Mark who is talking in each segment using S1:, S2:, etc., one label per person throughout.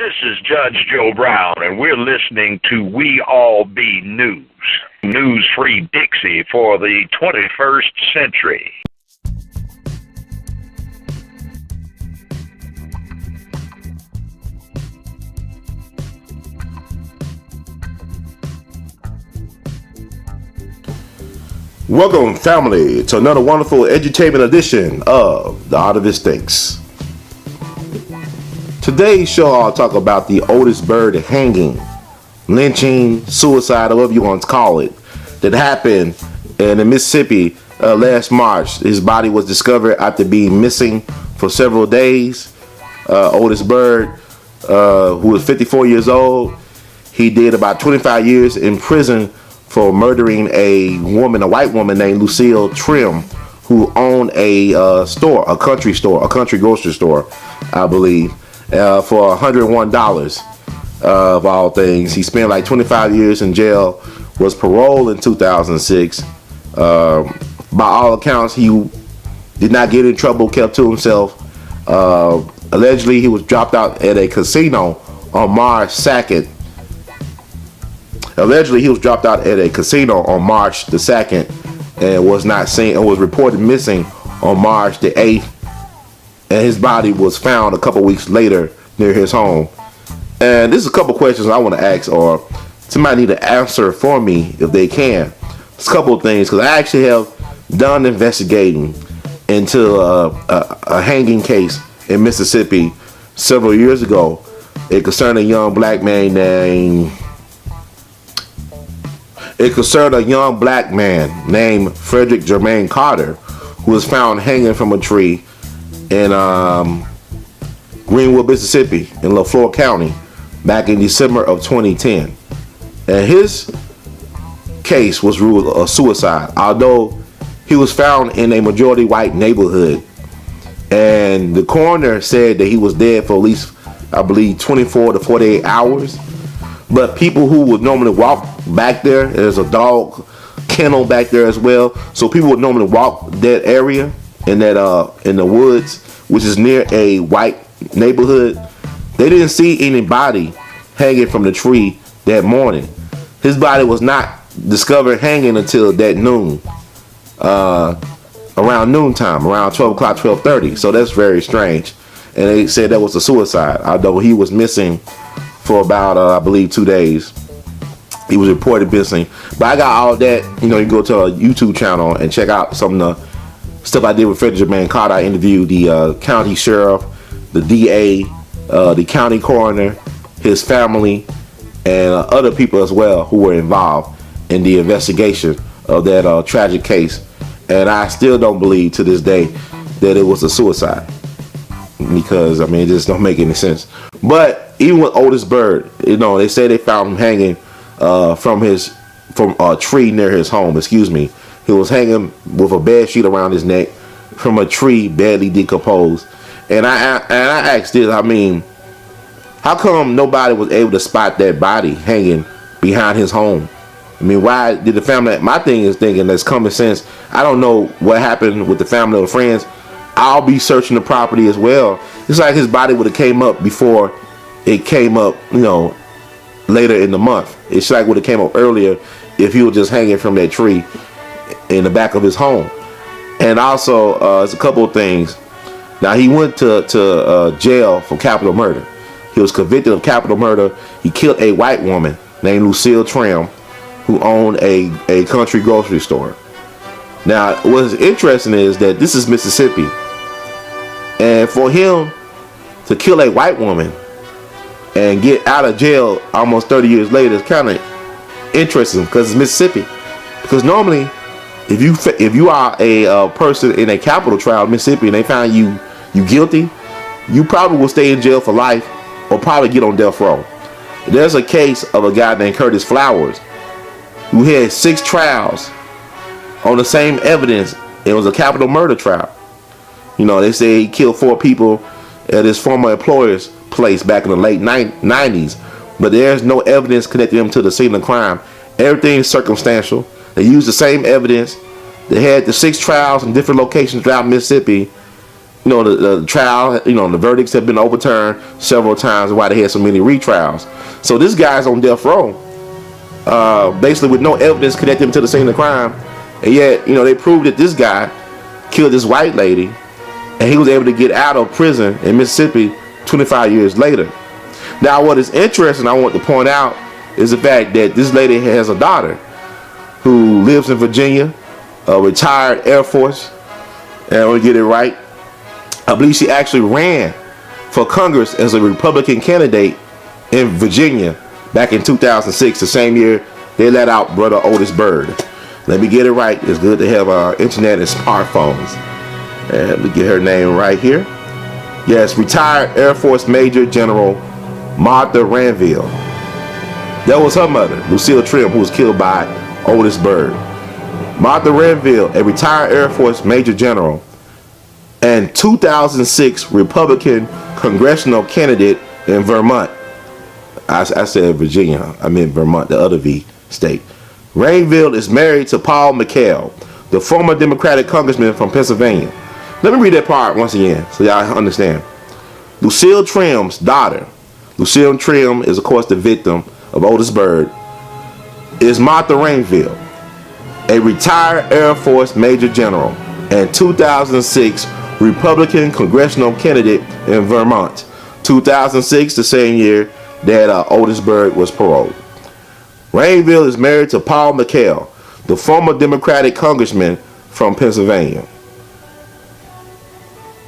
S1: This is Judge Joe Brown, and we're listening to We All Be News. News-free Dixie for the 21st century.
S2: Welcome, family, to another wonderful edutainment edition of the Artivist Thinks. Today's show, I'll talk about the Otis Byrd hanging, lynching, suicide, whatever you want to call it, that happened in Mississippi last March. His body was discovered after being missing for several days. Otis Byrd, who was 54 years old, he did about 25 years in prison for murdering a white woman named Lucille Trim, who owned a country grocery store, I believe. For $101 of all things. He spent like 25 years in jail, was paroled in 2006. By all accounts, he did not get in trouble, kept to himself. Allegedly, he was dropped out at a casino on March 2nd. Allegedly, he was dropped out at a casino on March the 2nd and was not seen and was reported missing on March the 8th. And his body was found a couple weeks later near his home. And there's a couple questions I want to ask, or somebody need to answer for me if they can. There's a couple of things, because I actually have done investigating into a hanging case in Mississippi several years ago. It concerned a young black man named Frederick Jermaine Carter, who was found hanging from a tree in Greenwood, Mississippi, in LaFleur County, back in December of 2010. And his case was ruled a suicide, although he was found in a majority white neighborhood. And the coroner said that he was dead for at least, I believe, 24 to 48 hours. But people who would normally walk back there's a dog kennel back there as well, so people would normally walk that area in the woods, which is near a white neighborhood. They didn't see anybody hanging from the tree that morning. His body was not discovered hanging until that noon, around noontime, around 12 o'clock, 12:30. So that's very strange. And they said that was a suicide, although he was missing for about, I believe, 2 days. He was reported missing. But I got all that. You can go to a YouTube channel and check out some of the stuff I did with Frederick Jermaine Carter. I interviewed the county sheriff, the DA, the county coroner, his family, and other people as well who were involved in the investigation of that tragic case. And I still don't believe to this day that it was a suicide, because it just don't make any sense. But even with Otis Byrd, they say they found him hanging from a tree near his home. He was hanging with a bed sheet around his neck from a tree badly decomposed. And I asked this, how come nobody was able to spot that body hanging behind his home? Why did the family? My thing is thinking that's common sense. I don't know what happened with the family or friends. I'll be searching the property as well. It's like his body would have came up before it came up, later in the month. It's like would have came up earlier if he was just hanging from that tree in the back of his home. And also, there's a couple of things. Now, he went to jail for capital murder. He was convicted of capital murder. He killed a white woman named Lucille Trim, who owned a country grocery store. Now, what's interesting is that this is Mississippi. And for him to kill a white woman and get out of jail almost 30 years later is kind of interesting, because it's Mississippi. Because normally, if you are a person in a capital trial in Mississippi and they find you guilty, you probably will stay in jail for life or probably get on death row. There's a case of a guy named Curtis Flowers who had 6 trials on the same evidence. It was a capital murder trial. They say he killed 4 people at his former employer's place back in the late 90s, but there's no evidence connecting him to the scene of crime. Everything's circumstantial. They used the same evidence. They had the 6 trials in different locations throughout Mississippi, the trial, the verdicts have been overturned several times. Why they had so many retrials? So this guy's on death row, basically with no evidence connecting him to the scene of the crime, and yet they proved that this guy killed this white lady, and he was able to get out of prison in Mississippi 25 years later. Now, what is interesting, I want to point out, is the fact that this lady has a daughter who lives in Virginia, a retired Air Force, and I want to get it right. I believe she actually ran for Congress as a Republican candidate in Virginia back in 2006, the same year they let out brother Otis Byrd. Let me get it right. It's good to have internet and smartphones. And let me get her name right here. Yes, retired Air Force Major General Martha Ranville. That was her mother, Lucille Trim, who was killed by Otis Byrd. Martha Ranville, a retired Air Force Major General and 2006 Republican congressional candidate in Vermont. I said Virginia, I meant Vermont, the other V state. Ranville is married to Paul McHale, the former Democratic congressman from Pennsylvania. Let me read that part once again so y'all understand. Lucille Trim's daughter, Lucille Trim is of course the victim of Otis Byrd, is Martha Ranville, a retired Air Force Major General and 2006 Republican congressional candidate in Vermont. 2006, the same year that Otis Byrd was paroled. Ranville is married to Paul McHale, the former Democratic congressman from Pennsylvania.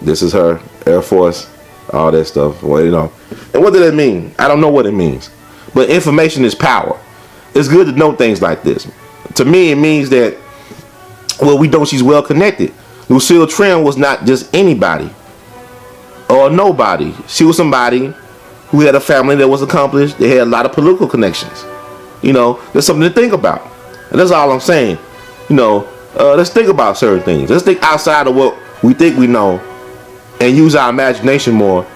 S2: This is her, Air Force, all that stuff. Well, And what does that mean? I don't know what it means. But information is power. It's good to know things like this. To me, it means that, we know she's well connected. Lucille Trim was not just anybody or nobody. She was somebody who had a family that was accomplished. They had a lot of political connections. There's something to think about. And that's all I'm saying. Let's think about certain things. Let's think outside of what we think we know and use our imagination more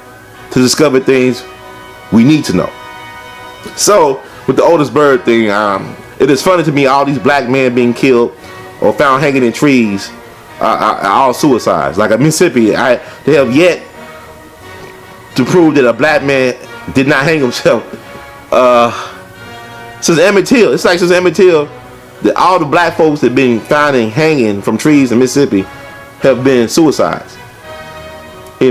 S2: to discover things we need to know. So, with the Otis Byrd thing, it is funny to me, all these black men being killed or found hanging in trees are all suicides. Like in Mississippi, they have yet to prove that a black man did not hang himself. Since Emmett Till, it's like since Emmett Till, that all the black folks that have been found hanging from trees in Mississippi have been suicides. The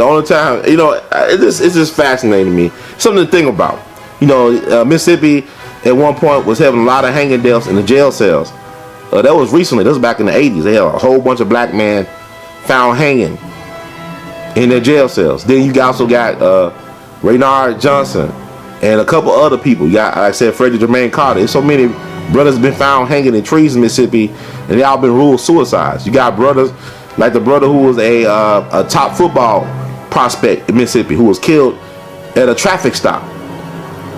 S2: only time, it's just fascinating to me. Something to think about. Mississippi at one point was having a lot of hanging deaths in the jail cells. That was recently. That was back in the 80s. They had a whole bunch of black men found hanging in their jail cells. Then you also got Raynard Johnson and a couple other people. You got, like I said, Freddie Jermaine Carter. There's so many brothers been found hanging in trees in Mississippi, and they all been ruled suicides. You got brothers like the brother who was a top football prospect in Mississippi who was killed at a traffic stop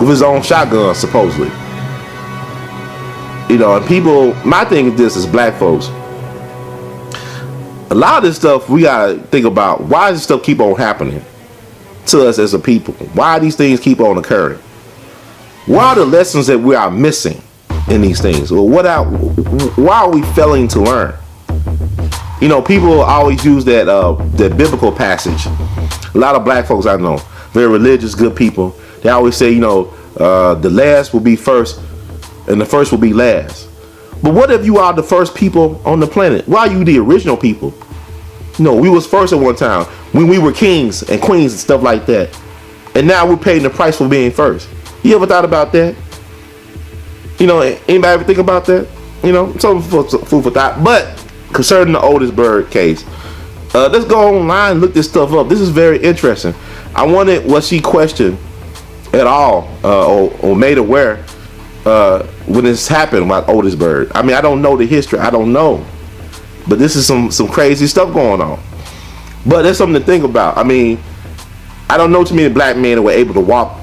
S2: with his own shotgun, supposedly. And people, my thing is this, is black folks. A lot of this stuff we gotta think about. Why does this stuff keep on happening to us as a people? Why these things keep on occurring? What are the lessons that we are missing in these things? Or why are we failing to learn? People always use that biblical passage. A lot of black folks I know, very religious, good people, they always say, the last will be first and the first will be last. But what if you are the first people on the planet? Why are you the original people? We was first at one time when we were kings and queens and stuff like that. And now we're paying the price for being first. You ever thought about that? Anybody ever think about that? Something food for thought. But concerning the Otis Byrd case, let's go online and look this stuff up. This is very interesting. I wondered, was she questioned at all or made aware when this happened about Otis Byrd? I mean, I don't know the history. I don't know. But this is some crazy stuff going on. But there's something to think about. I mean, I don't know too many black men that were able to walk,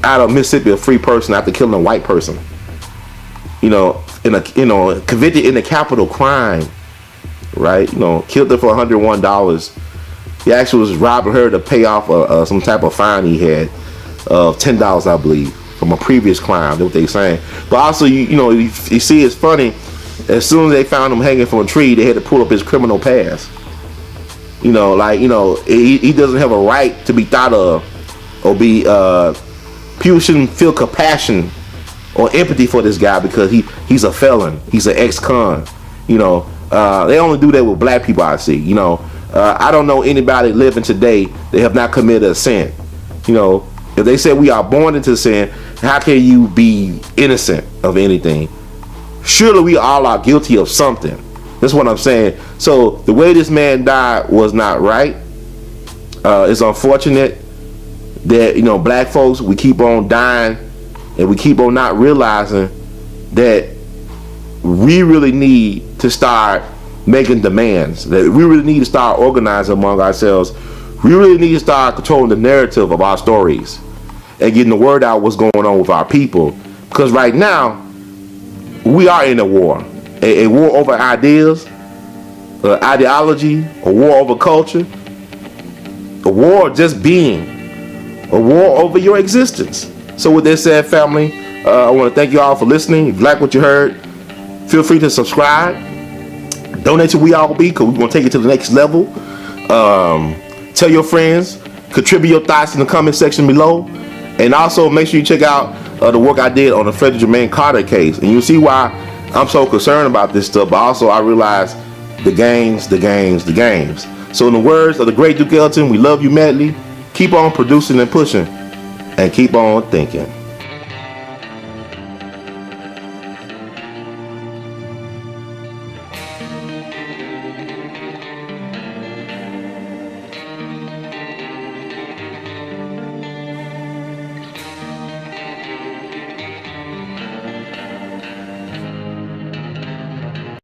S2: out of Mississippi a free person after killing a white person. Convicted in a capital crime, right? Killed her for $101. He actually was robbing her to pay off some type of fine he had of $10, I believe, from a previous crime. That's what they saying. But also, you see, it's funny. As soon as they found him hanging from a tree, they had to pull up his criminal past. You know, like, you know, he doesn't have a right to be thought of or be people shouldn't feel compassion or empathy for this guy because he's a felon. He's an ex-con. You know, they only do that with black people, I see. You know, I don't know anybody living today that have not committed a sin. You know, if they say we are born into sin, how can you be innocent of anything? Surely we all are guilty of something. That's what I'm saying. So the way this man died was not right. It's unfortunate that, you know, black folks, we keep on dying and we keep on not realizing that we really need to start making demands, that we really need to start organizing among ourselves. We really need to start controlling the narrative of our stories and getting the word out what's going on with our people. Because right now, we are in a war. A war over ideas, ideology, a war over culture, a war of just being, a war over your existence. So with that said, family, I want to thank you all for listening. If you like what you heard, feel free to subscribe. Donate to We All Be, because we're going to take it to the next level. Tell your friends. Contribute your thoughts in the comment section below. And also make sure you check out the work I did on the Frederick Jermaine Carter case. And you'll see why I'm so concerned about this stuff. But also I realize the games. So in the words of the great Duke Ellington, we love you madly. Keep on producing and pushing. And keep on thinking.